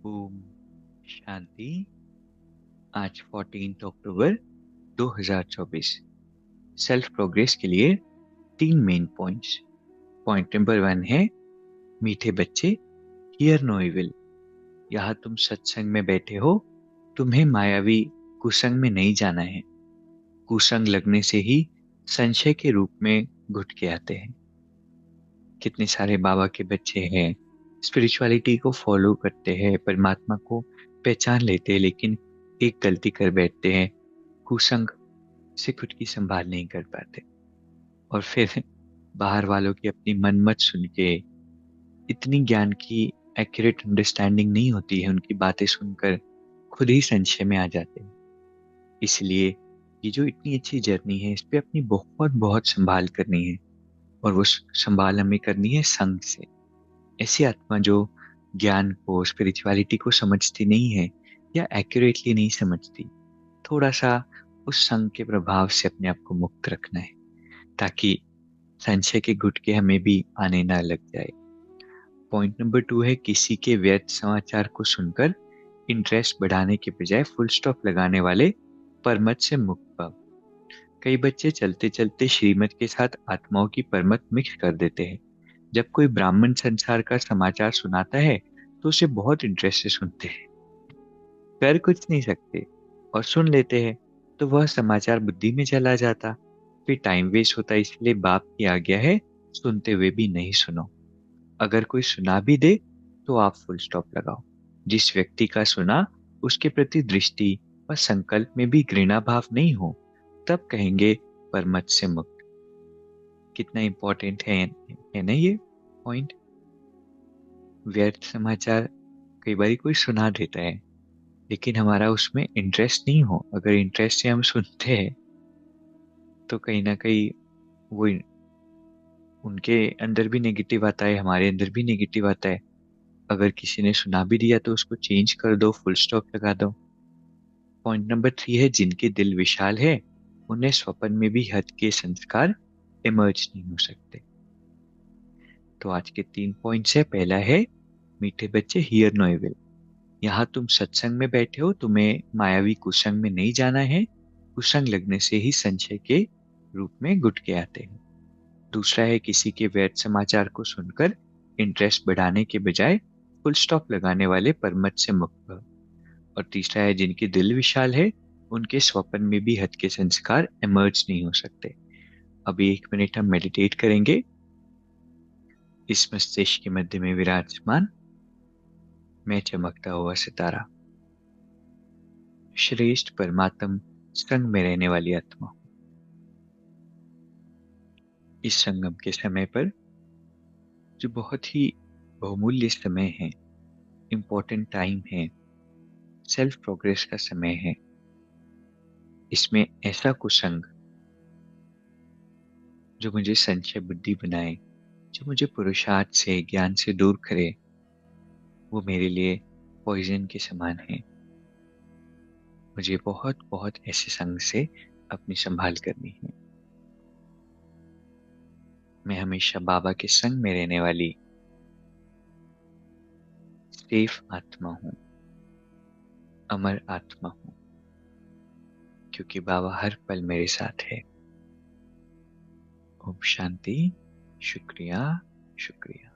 ओम शांति। आज 14 अक्टूबर 2024। Self progress के लिए 3 मेन पॉइंट्स। पॉइंट नंबर 1 है मीठे बच्चे, हियर नो इविल। यहाँ तुम सत्संग में बैठे हो, तुम्हें मायावी कुसंग में नहीं जाना है। कुसंग लगने से ही संशय के रूप में घुट के आते हैं। कितने सारे बाबा के बच्चे हैं, स्पिरिचुअलिटी को फॉलो करते हैं, परमात्मा को पहचान लेते हैं, लेकिन एक गलती कर बैठते हैं, कुसंग से खुद की संभाल नहीं कर पाते और फिर बाहर वालों की अपनी मनमत सुन के, इतनी ज्ञान की एक्यूरेट अंडरस्टैंडिंग नहीं होती है, उनकी बातें सुनकर खुद ही संशय में आ जाते हैं। इसलिए ये जो इतनी अच्छी जर्नी है, इस पे अपनी बहुत बहुत संभाल करनी है और वो संभाल हमें करनी है संग से। ऐसी आत्मा जो ज्ञान को, स्पिरिचुअलिटी को समझती नहीं है या एक्यूरेटली नहीं समझती, थोड़ा सा उस संग के प्रभाव से अपने आप को मुक्त रखना है, ताकि संशय के गुटके हमें भी आने ना लग जाए। पॉइंट नंबर 2 है किसी के व्यर्थ समाचार को सुनकर इंटरेस्ट बढ़ाने के बजाय फुल स्टॉप लगाने वाले परमत से मुक्त भव। कई बच्चे चलते चलते श्रीमत के साथ आत्माओं की परमत मिक्स कर देते हैं। जब कोई ब्राह्मण संसार का समाचार सुनाता है तो उसे बहुत इंटरेस्ट से सुनते हैं, कर कुछ नहीं सकते और सुन लेते हैं, तो वह समाचार बुद्धि में चला जाता, फिर टाइम वेस्ट होता। इसलिए बाप की आज्ञा है, सुनते हुए भी नहीं सुनो। अगर कोई सुना भी दे तो आप फुल स्टॉप लगाओ। जिस व्यक्ति का सुना उसके प्रति दृष्टि व संकल्प में भी घृणा भाव नहीं हो, तब कहेंगे परमत से मुक्त। कितना इंपॉर्टेंट है ना ये पॉइंट। व्यर्थ समाचार कई बार कोई सुना देता है, लेकिन हमारा उसमें इंटरेस्ट नहीं हो, अगर इंटरेस्ट से हम सुनते हैं तो कहीं ना कहीं वो उनके अंदर भी नेगेटिव आता है, हमारे अंदर भी नेगेटिव आता है। अगर किसी ने सुना भी दिया तो उसको चेंज कर दो, फुल स्टॉप लगा दो। पॉइंट नंबर 3 है जिनके दिल विशाल है, उन्हें स्वप्न में भी हद के संस्कार इमर्ज नहीं हो सकते। तो आज के 3 पॉइंट्स है। पहला है मीठे बच्चे, हियर नो इविल। यहाँ तुम सत्संग में बैठे हो, तुम्हें मायावी कुसंग में नहीं जाना है। कुसंग लगने से ही संशय के रूप में गुटके आते हैं। दूसरा है किसी के व्यर्थ समाचार को सुनकर इंटरेस्ट बढ़ाने के बजाय फुल स्टॉप लगाने वाले परमत से मुक्त भव। और तीसरा है जिनके दिल विशाल है, उनके स्वप्न में भी हद के संस्कार इमर्ज नहीं हो सकते। अभी 1 मिनट हम मेडिटेट करेंगे। इस मस्तिष्क के मध्य में विराजमान मैं चमकता हुआ सितारा, श्रेष्ठ परमात्म संग में रहने वाली आत्मा हूं। इस संगम के समय पर, जो बहुत ही बहुमूल्य समय है, इम्पोर्टेंट टाइम है, सेल्फ प्रोग्रेस का समय है, इसमें ऐसा कुसंग जो मुझे संशय बुद्धि बनाए, जो मुझे पुरुषार्थ से, ज्ञान से दूर करे, वो मेरे लिए पॉइजन के समान है। मुझे बहुत बहुत ऐसे संग से अपनी संभाल करनी है। मैं हमेशा बाबा के संग में रहने वाली सेफ आत्मा हूँ, अमर आत्मा हूँ, क्योंकि बाबा हर पल मेरे साथ है। ओम शांति। शुक्रिया, शुक्रिया।